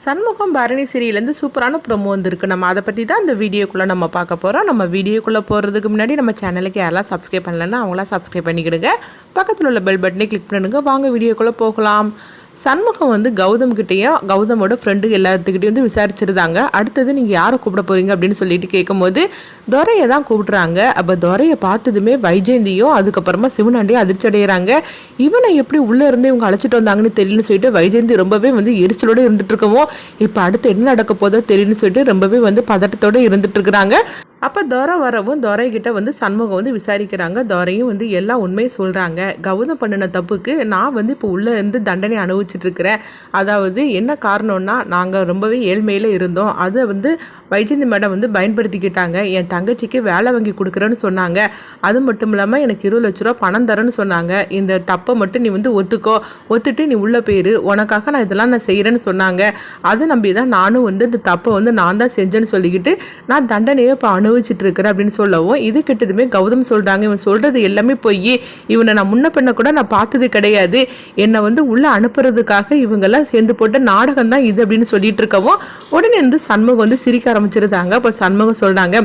சண்முகம் பரணி சீரியலேருந்து சூப்பரான ப்ரோமோ வந்திருக்கு. நம்ம அதை பற்றி தான் இந்த வீடியோக்குள்ளே நம்ம பார்க்க போகிறோம். நம்ம வீடியோக்குள்ளே போகிறதுக்கு முன்னாடி நம்ம சேனலுக்கு யாரெல்லாம் சப்ஸ்கிரைப் பண்ணலன்னா அவங்களாம் சப்ஸ்கிரைப் பண்ணிக்கிடுங்க. பக்கத்தில் உள்ள பெல் பட்டனை கிளிக் பண்ணுங்க. வாங்க வீடியோக்குள்ளே போகலாம். சண்முகம் வந்து கௌதம் கிட்டேயும் கௌதமோட ஃப்ரெண்டு எல்லாத்துக்கிட்டையும் வந்து விசாரிச்சிருந்தாங்க. அடுத்தது நீங்கள் யாரை கூப்பிட போகிறீங்க அப்படின்னு சொல்லிட்டு கேட்கும்போது துரையை தான் கூப்பிட்றாங்க. அப்போ துரையை பார்த்ததுமே வைஜெயந்தியும் அதுக்கப்புறமா சிவனாண்டியும் அதிர்ச்சி அடைகிறாங்க. இவனை எப்படி உள்ளே இருந்து இவங்க அழைச்சிட்டு வந்தாங்கன்னு தெரியலன்னு சொல்லிட்டு வைஜெயந்தி ரொம்பவே வந்து எரிச்சலோடு இருந்துட்டு இருக்கவும் இப்போ அடுத்து என்ன நடக்க போதோ தெரியுன்னு சொல்லிட்டு ரொம்பவே வந்து பதட்டத்தோடு இருந்துட்டு இருக்கிறாங்க. அப்போ துரை வரவும் துரைகிட்ட வந்து சண்முகம் வந்து விசாரிக்கிறாங்க. துரையும் வந்து எல்லா உண்மையும் சொல்கிறாங்க. கௌதம் பண்ணின தப்புக்கு நான் வந்து இப்போ உள்ளே இருந்து தண்டனை அனுபவிச்சுட்ருக்கிறேன். அதாவது என்ன காரணம்னா நாங்கள் ரொம்பவே ஏழ்மையில் இருந்தோம். அதை வந்து வைஜெயந்தி மேடம் வந்து பயன்படுத்திக்கிட்டாங்க. என் தங்கச்சிக்கு வேலை வாங்கி கொடுக்குறேன்னு சொன்னாங்க. அது மட்டும் இல்லாமல் எனக்கு 20 லட்ச ரூபா பணம் தரேன்னு சொன்னாங்க. இந்த தப்பை மட்டும் நீ வந்து ஒத்துட்டு நீ உள்ளே போயிரு, உனக்காக நான் இதெல்லாம் நான் செய்கிறேன்னு சொன்னாங்க. அதை நம்பி தான் நானும் வந்து இந்த தப்பை வந்து நான் தான் செஞ்சேன்னு சொல்லிக்கிட்டு நான் தண்டனையை இப்போ அனுபவிச்சுட்டு இருக்கிறேன் அப்படின்னு சொல்லவும் இது கிட்டதுமே கௌதம் சொல்கிறாங்க. இவன் சொல்கிறது எல்லாமே போய் இவனை நான் முன்ன பின்ன கூட நான் பார்த்தது கிடையாது. என்னை வந்து உள்ளே அனுப்புறதுக்காக இவங்கெல்லாம் சேர்ந்து போட்ட நாடகம் தான் இது அப்படின்னு சொல்லிட்டு இருக்கவும் உடனே வந்து சண்முகம் வந்து சிரிக்க ஆரம்பிச்சிருந்தாங்க. அப்போ சண்முகம் சொல்கிறாங்க,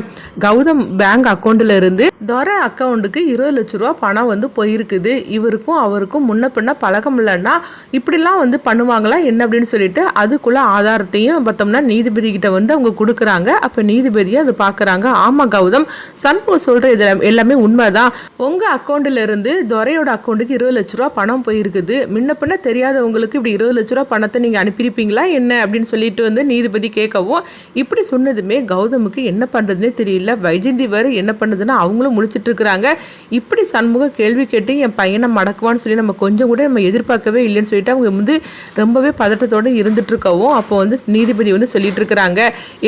கௌதம் பேங்க் அக்கௌண்ட்டில் இருந்து துரை அக்கௌண்ட்டுக்கு 20 லட்ச ரூபா பணம் வந்து போயிருக்குது. இவருக்கும் அவருக்கும் முன்ன பின்ன பழக்கம் இல்லைன்னா இப்படிலாம் வந்து பண்ணுவாங்களா என்ன அப்படின்னு சொல்லிட்டு அதுக்குள்ள ஆதாரத்தையும் பார்த்தோம்னா நீதிபதி கிட்ட வந்து அவங்க கொடுக்குறாங்க. அப்போ நீதிபதியை அதை பார்க்குறாங்க. ஆமாம் கௌதம், சண்முகம் சொல்கிற இது எல்லாமே உண்மைதான். உங்கள் அக்கௌண்ட்டில் இருந்து துரையோட அக்கௌண்ட்டுக்கு 20 லட்ச ரூபா பணம் போயிருக்குது. முன்ன பின்ன தெரியாதவங்களுக்கு இப்படி 20 லட்ச ரூபா பணத்தை நீங்கள் அனுப்பியிருப்பீங்களா என்ன அப்படின்னு சொல்லிட்டு வந்து நீதிபதி கேட்கவும் இப்படி சொன்னதுமே கௌதமுக்கு என்ன பண்ணுறதுனே தெரியல. வைஜெயந்தி வேறு என்ன பண்ணுறதுன்னு அவங்களும் முழிச்சிட்டு இருக்கிறாங்க. இப்படி சண்முகம் கேள்வி கேட்டு என் பையனை மடக்குவான்னு சொல்லி நம்ம கொஞ்சம் கூட நம்ம எதிர்பார்க்கவே இல்லைன்னு சொல்லிட்டு அவங்க வந்து ரொம்பவே பதட்டத்தோடு இருந்துட்டு இருக்கவும் அப்போ வந்து நீதிபதி வந்து சொல்லிட்டு இருக்கிறாங்க,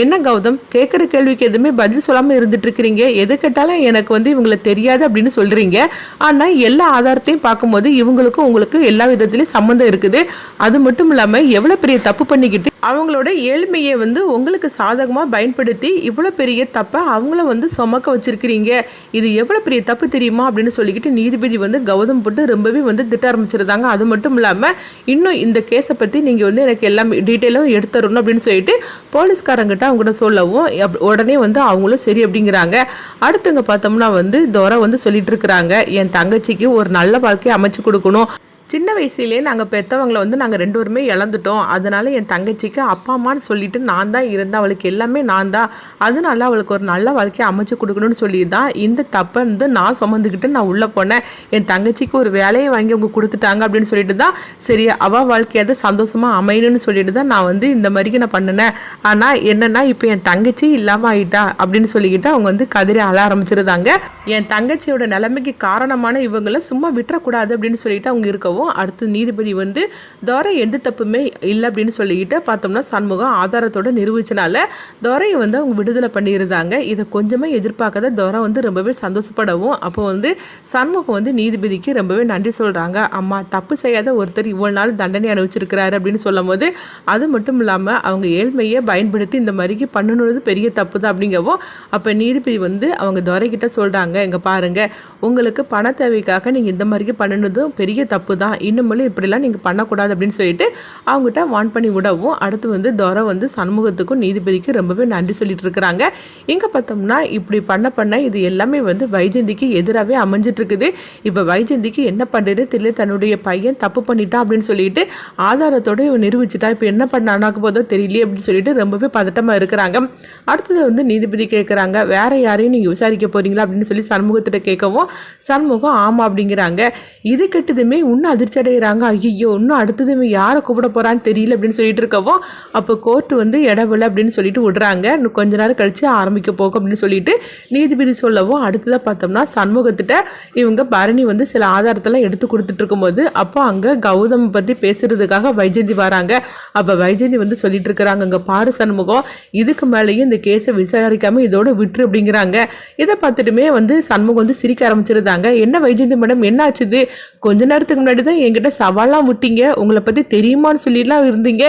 என்ன கௌதம் கேட்குற கேள்விக்கு எதுவுமே பதில் சொல்லாமல் இருந்துட்டு இருக்கிறீங்க. எது கேட்டாலும் எனக்கு வந்து இவங்களை தெரியாது அப்படின்னு சொல்கிறீங்க. ஆனால் எல்லா ஆதாரத்தையும் பார்க்கும்போது இவங்களுக்கும் உங்களுக்கு எல்லா விதத்துலையும் சம்மந்தம் இருக்குது. அது மட்டும் இல்லாமல் எவ்வளோ பெரிய தப்பு பண்ணிக்கிட்டு அவங்களோட ஏழ்மையை வந்து உங்களுக்கு சாதகமாக பயன்படுத்தி இவ்வளோ பெரிய தப்பை அவங்கள வந்து சுமக்க வச்சிருக்கிறீங்க. இது எவ்வளோ பெரிய தப்பு தெரியுமா அப்படின்னு சொல்லிக்கிட்டு நீதிபதி வந்து கௌதம் போட்டு ரொம்பவே வந்து திட்ட ஆரம்பிச்சிருந்தாங்க. அது மட்டும் இல்லாமல் இன்னும் இந்த கேஸை பற்றி நீங்கள் வந்து எனக்கு எல்லாம் டீட்டெயிலும் எடுத்துறணும் அப்படின்னு சொல்லிட்டு போலீஸ்காரங்கிட்ட அவங்ககிட்ட சொல்லவும் உடனே வந்து அவங்களும் சரி அப்படிங்கிறாங்க. அடுத்தவங்க பார்த்தோம்னா வந்து துரை வந்து சொல்லிட்டு இருக்கிறாங்க, என் தங்கச்சிக்கு ஒரு நல்ல வாழ்க்கையை அமைச்சு கொடுக்கணும். சின்ன வயசுலேயே நாங்கள் பெற்றவங்களை வந்து நாங்கள் 2 பேருமே இழந்துட்டோம். அதனால் என் தங்கச்சிக்கு அப்பா அம்மான்னு சொல்லிட்டு நான் தான் இருந்தேன், அவளுக்கு எல்லாமே நான் தான். அதனால அவளுக்கு ஒரு நல்ல வாழ்க்கையை அமைச்சு கொடுக்கணும்னு சொல்லி தான் இந்த தப்பை வந்து நான் சுமந்துக்கிட்டு நான் உள்ளே போனேன். என் தங்கச்சிக்கு ஒரு வேலையை வாங்கி அவங்க கொடுத்துட்டாங்க அப்படின்னு சொல்லிட்டு தான் சரி அவள் வாழ்க்கையாவது சந்தோஷமாக அமையணும்னு சொல்லிட்டு தான் நான் வந்து இந்த மாதிரிக்கு நான் பண்ணினேன். ஆனால் என்னென்னா இப்போ என் தங்கச்சி இல்லாமல் ஆகிட்டா அப்படின்னு சொல்லிக்கிட்டு அவங்க வந்து கதறி அழ ஆரம்பிச்சிருந்தாங்க. என் தங்கச்சியோட நிலைமைக்கு காரணமான இவங்களை சும்மா விட்டுறக்கூடாது அப்படின்னு சொல்லிட்டு அவங்க இருக்கவும் அடுத்து நீதிபதி வந்து துரை எந்த தப்புமே இல்லை அப்படின்னு சொல்லிக்கிட்டு பார்த்தோம்னா சண்முகம் ஆதாரத்தோட நிரூபிச்சனால துரையை வந்து அவங்க விடுதலை பண்ணியிருந்தாங்க. இதை கொஞ்சமே எதிர்பார்க்காத துரை வந்து ரொம்பவே சந்தோஷப்படவும் அப்போ வந்து சண்முகம் வந்து நீதிபதிக்கு ரொம்பவே நன்றி சொல்கிறாங்க. அம்மா தப்பு செய்யாத ஒருத்தர் இவ்வளோ நாள் தண்டனை அனுபவிச்சிருக்கிறாரு அப்படின்னு சொல்லும் போது அது மட்டும் இல்லாமல் அவங்க ஏழ்மையை பயன்படுத்தி இந்த மாதிரிக்கு பண்ணணுறது பெரிய தப்பு தான் அப்படிங்கவும் அப்போ நீதிபதி வந்து அவங்க துரைக்கிட்ட சொல்கிறாங்க, இங்கே பாருங்கள் உங்களுக்கு பண தேவைக்காக நீங்கள் இந்த மாதிரிக்கு பண்ணினதும் பெரிய தப்பு தான், இன்னும் இப்படிலாம் நீங்கள் பண்ணக்கூடாது அப்படின்னு சொல்லிட்டு அவங்ககிட்ட வான் பண்ணி விடவும் அடுத்து வந்து துரை வந்து சண்முகத்துக்கும் நீதிபதிக்கு ரொம்பவே நன்றி சொல்லிட்டு இருக்கிறாங்க. இங்கே பார்த்தோம்னா இப்படி பண்ண இது எல்லாமே வந்து வைஜெயந்திக்கு எதிராகவே அமைஞ்சிட்டு இருக்குது. இப்போ வைஜெயந்திக்கு என்ன பண்ணுறது தெரியல, தன்னுடைய பையன் தப்பு பண்ணிட்டான் அப்படின்னு சொல்லிட்டு ஆதாரத்தோடு நிரூபிச்சுட்டா இப்போ என்ன பண்ணானாக்க போதோ தெரியலையே அப்படின்னு சொல்லிட்டு ரொம்பவே பதட்டமாக இருக்கிறாங்க. அடுத்தது வந்து நீதிபதி கேட்குறாங்க, வேற யாரையும் நீங்கள் விசாரிக்க போறீங்களா அப்படின்னு சொல்லி சண்முகத்திட்ட கேட்கவும் சண்முகம் ஆமாம் அப்படிங்கிறாங்க. இது கெட்டதுமே இன்னும் அதிர்ச்சி அடைகிறாங்க. ஐயோ இன்னும் அடுத்தது யாரை கூப்பிட போகிறான்னு தெரியல அப்படின்னு சொல்லிட்டு இருக்கவும் அப்போ கோர்ட்டு வந்து இடவில்லை அப்படின்னு சொல்லிட்டு விடுறாங்க. இன்னும் கொஞ்ச நேரம் கழிச்சு ஆரம்பிக்க போகும் அப்படின்னு சொல்லிட்டு நீதிபதி சொல்லவும் அடுத்ததாக பார்த்தோம்னா சண்முகத்திட்ட இவங்க பரணி வந்து சில ஆதாரத்தெல்லாம் எடுத்து கொடுத்துட்டு இருக்கும்போது அப்போ அங்கே கௌதம் பற்றி பேசுறதுக்காக வைஜெயந்தி வராங்க. அப்போ வைஜெயந்தி வந்து சொல்லிட்டு இருக்கிறாங்க, அங்கே பாரு சண்முகம் இதுக்கு மேலேயும் இந்த கேஸை விசாரிக்காம இதோட விட்டுரு அப்படிங்கிறாங்க. இதை பார்த்துட்டுமே வந்து சண்முகம் வந்து சிரிக்க ஆரம்பிச்சிருந்தாங்க. என்ன வைஜெயந்தி மேடம் என்ன ஆச்சுது, கொஞ்ச நேரத்துக்கு முன்னாடி தான் என்கிட்ட சவாலாம் விட்டீங்க, உங்களை பற்றி தெரியுமான்னு சொல்லிலாம் இருந்தீங்க.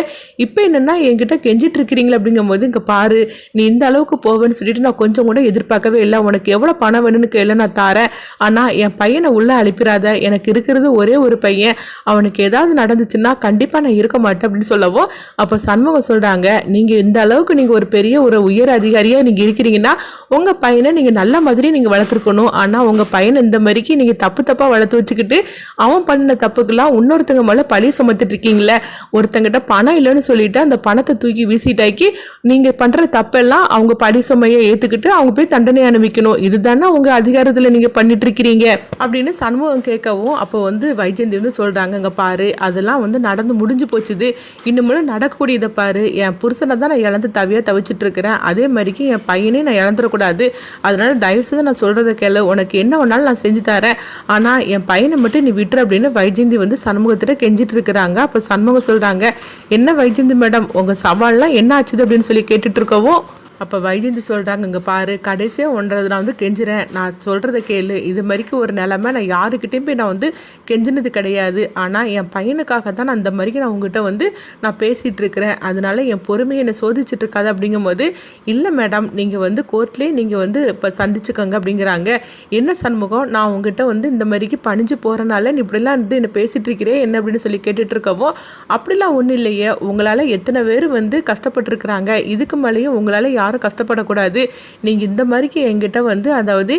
இப்போ என்னென்னா என்கிட்ட கெஞ்சிட்டு இருக்கிறீங்களே அப்படிங்கும்போது, இங்கே பாரு நீ இந்த அளவுக்கு போவேன்னு சொல்லிட்டு நான் கொஞ்சம் கூட எதிர்பார்க்கவே இல்லை. உனக்கு எவ்வளோ பணம் வேணும்னு கேளு, நான் தரேன். ஆனால் என் பையனை உள்ளே அனுப்பிடாத, எனக்கு இருக்கிறது ஒரே ஒரு பையன், அவனுக்கு ஏதாவது நடந்துச்சுன்னா கண்டிப்பாக நான் இருக்க மாட்டேன் அப்படின்னு சொல்லவும், அப்போ சண்முகம் சொல்கிறாங்க, நீங்கள் இந்த அளவுக்கு நீங்கள் ஒரு பெரிய ஒரு உயர் அதிகாரியாக நீங்கள் இருக்கிறீங்கன்னா உங்கள் பையனை நீங்கள் நல்ல மாதிரி நீங்கள் வளர்த்துருக்கணும். ஆனால் உங்கள் பையனை இந்த மாதிரிக்கு நீங்கள் தப்பாக வளர்த்து வச்சுக்கிட்டு அவன் பண்ணின தப்புக்கெல்லாம் இன்னொருத்தங்க மேலே பழி சுமத்துட்டு இருக்கீங்களே. ஒருத்தங்கிட்ட பணம் இல்லைன்னு சொல்லிட்டு அந்த பணத்தை தூக்கி வீசிட்டாக்கி நீங்கள் பண்ணுற தப்பெல்லாம் அவங்க பழி சுமையை ஏற்றுக்கிட்டு அவங்க போய் தண்டனை அனுபவிக்கணும். இதுதானே உங்கள் அதிகாரத்தில் நீங்கள் பண்ணிட்டு இருக்கிறீங்க அப்படின்னு சண்முகம் கேட்கவும், அப்போ வைஜெயந்தி சொல்கிறாங்க, இங்கே பாரு அதெல்லாம் நடந்து முடிஞ்சு போச்சுது, இன்னும் நடக்கக்கூடியதை பாரு. என் புருஷனை தான் நான் இழந்து தவிச்சிட்டு இருக்கிறேன், அதே மாதிரிக்கு என் பையனே நான் இழந்துடக்கூடாது. அதனால தயவுசெய்து நான் சொல்கிறத கேளு, உனக்கு என்ன வேணாலும் நான் செஞ்சு தரேன், ஆனால் என் பையனை மட்டும் நீ விட்டுரு அப்படின்னு வைஜெயந்தி சண்முகத்திட்ட கெஞ்சிட்டு இருக்கிறாங்க. அப்போ சண்முகம் சொல்கிறாங்க, என்ன வைஜெயந்தி மேடம் உங்கள் சவால்லாம் என்ன ஆச்சுது அப்படின்னு சொல்லி கேட்டுட்டு இருக்கவும், அப்போ வைஜெயந்தி சொல்கிறாங்க, இங்கே பாரு கடைசியாக ஒன்றது நான் கெஞ்சுறேன், நான் சொல்கிறத கேளு. இது மாதிரிக்கு ஒரு நிலமை நான் யாருக்கிட்டையும் போய் நான் கெஞ்சினது கிடையாது. ஆனால் என் பையனுக்காக தான் நான் அந்த மாதிரிக்கு நான் உங்ககிட்ட நான் பேசிகிட்டு இருக்கிறேன். அதனால என் பொறுமையை என்னை சோதிச்சுட்டு இருக்காது அப்படிங்கும்போது, இல்லை மேடம் நீங்கள் கோர்ட்லேயே நீங்கள் இப்போ சந்திச்சுக்கோங்க அப்படிங்கிறாங்க. என்ன சண்முகம், நான் உங்ககிட்ட இந்த மாதிரிக்கு பணிஞ்சு போகிறனால நீ இப்படிலாம் என்னை பேசிகிட்டு இருக்கிறேன் என்ன அப்படின்னு சொல்லி கேட்டுட்டு இருக்கவும், அப்படிலாம் ஒன்றும் இல்லையே, உங்களால் எத்தனை பேர் கஷ்டப்பட்டுருக்குறாங்க, இதுக்கு மேலேயும் உங்களால் யாரும் கஷ்டப்படக்கூடாது. நீங்கள் இந்த மாதிரிக்கு என்கிட்ட அதாவது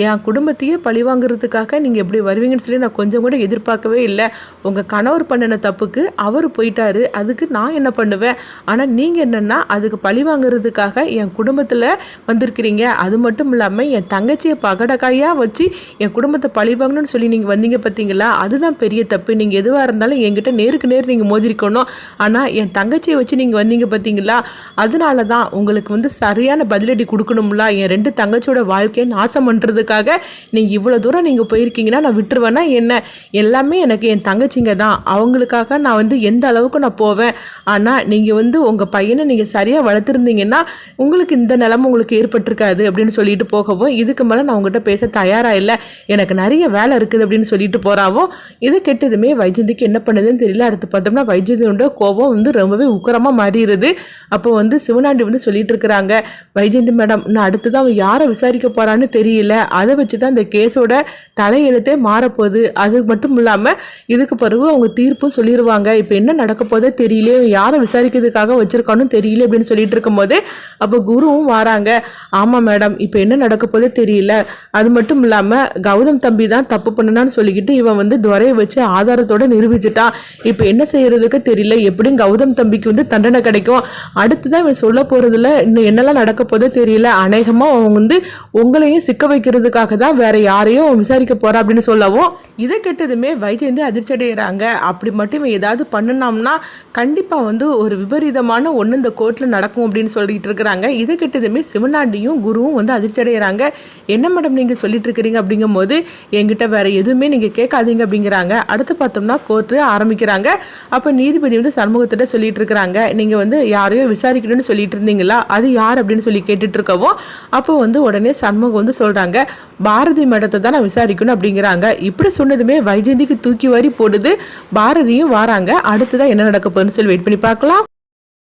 என் குடும்பத்தையே பழி வாங்குறதுக்காக நீங்கள் எப்படி வருவீங்கன்னு சொல்லி நான் கொஞ்சம் கூட எதிர்பார்க்கவே இல்லை. உங்கள் கணவர் பண்ணின தப்புக்கு அவர் போயிட்டாரு, அதுக்கு நான் என்ன பண்ணுவேன். ஆனால் நீங்கள் என்னென்னா அதுக்கு பழி வாங்குறதுக்காக என் குடும்பத்தில் வந்திருக்கிறீங்க. அது மட்டும் இல்லாமல் என் தங்கச்சியை பகடக்காயாக வச்சு என் குடும்பத்தை பழி வாங்கணும்னு சொல்லி நீங்கள் வந்தீங்க பார்த்தீங்களா, அதுதான் பெரிய தப்பு. நீங்கள் எதுவாக இருந்தாலும் என்கிட்ட நேருக்கு நேர் நீங்கள் மோதிரிக்கணும். ஆனால் என் தங்கச்சியை வச்சு நீங்கள் வந்தீங்க பார்த்தீங்களா, அதனால தான் உங்களுக்கு சரியான பதிலடி கொடுக்கணும்ல. என் 2 தங்கச்சியோட வாழ்க்கையை நாசம் பண்ணுறதுக்காக நீங்கள் இவ்வளோ தூரம் நீங்கள் போயிருக்கீங்கன்னா நான் விட்டுருவேன்னா என்ன, எல்லாமே எனக்கு என் தங்கச்சிங்க தான், அவங்களுக்காக நான் எந்த அளவுக்கு நான் போவேன். ஆனால் நீங்கள் உங்கள் பையனை நீங்கள் சரியாக வளர்த்துருந்தீங்கன்னா உங்களுக்கு இந்த நிலைமை உங்களுக்கு ஏற்பட்டிருக்காது அப்படின்னு சொல்லிட்டு போகவும், இதுக்கு மேலே நான் உங்கள்கிட்ட பேச தயாராக இல்லை, எனக்கு நிறைய வேலை இருக்குது அப்படின்னு சொல்லிட்டு போகிறாவும், இதை கெட்டதுமே வைஜெயந்திக்கு என்ன பண்ணுதுன்னு தெரியல. அடுத்து பார்த்தோம்னா வைஜெயந்தியோட கோபம் ரொம்பவே உக்கரமாக மாறிடுது. அப்போ சிவனாண்டி சொல்லிட்டு இருக்கிறாங்க, வைஜெயந்தி மேடம் நான் அடுத்ததான் அவன் யாரை விசாரிக்க போறான்னு தெரியல, அதை வச்சு தான் இந்த கேஸோட தலையெழுத்தே மாறப்போகுது. அது மட்டும் இல்லாமல் இதுக்கு பிறகு அவங்க தீர்ப்பும் சொல்லிடுவாங்க. இப்போ என்ன நடக்க போதே தெரியல, யாரை விசாரிக்கிறதுக்காக வச்சிருக்கான்னு தெரியல அப்படின்னு சொல்லிட்டு இருக்கும்போது அப்போ குருவும் வராங்க. ஆமாம் மேடம் இப்போ என்ன நடக்க போதே தெரியல, அது மட்டும் இல்லாமல் கௌதம் தம்பி தான் தப்பு பண்ணனான்னு சொல்லிக்கிட்டு இவன் துரையை வச்சு ஆதாரத்தோட நிரூபிச்சுட்டான். இப்போ என்ன செய்யறதுக்கு தெரியல, எப்படியும் கௌதம் தம்பிக்கு தண்டனை கிடைக்கும். அடுத்துதான் இவன் சொல்ல போறதுல இன்னும் என்னெல்லாம் நடக்க போதோ தெரியல, அநேகமாக அவங்க உங்களையும் சிக்க வைக்கிறதுக்காக தான் வேற யாரையும் விசாரிக்க போறா அப்படின்னு சொல்லவும், இதை கெட்டதுமே வைஜெயந்தி அதிர்ச்சி அடைகிறாங்க. அப்படி மட்டும் ஏதாவது பண்ணினோம்னா கண்டிப்பாக ஒரு விபரீதமான ஒன்று இந்த கோர்ட்டில் நடக்கும் அப்படின்னு சொல்லிட்டு இருக்கிறாங்க. இதை கெட்டதுமே சிவனாண்டியும் குருவும் அதிர்ச்சி அடைகிறாங்க. என்ன மேடம் நீங்கள் சொல்லிட்டு இருக்கிறீங்க அப்படிங்கும்போது, என்கிட்ட வேற எதுவுமே நீங்கள் கேட்காதீங்க அப்படிங்கிறாங்க. அடுத்து பார்த்தோம்னா கோர்ட்டு ஆரம்பிக்கிறாங்க. அப்போ நீதிபதி சண்முகத்திட்ட சொல்லிட்டு இருக்கிறாங்க, நீங்கள் யாரையோ விசாரிக்கணும்னு சொல்லிட்டு இருந்தீங்களா, அது யார் அப்படின்னு சொல்லி கேட்டுட்டு இருக்கவும், அப்போ உடனே சண்முகம் சொல்றாங்க, பாரதி மேடத்தை தான் நான் விசாரிக்கணும் அப்படிங்கிறாங்க. இப்படி சொன்னதுமே வைஜெயந்திக்கு தூக்கி வாரி போடுது. பாரதியும் வராங்க. அடுத்ததான் என்ன நடக்க போகுதுன்னு சொல்லி வெயிட் பண்ணி பார்க்கலாம்.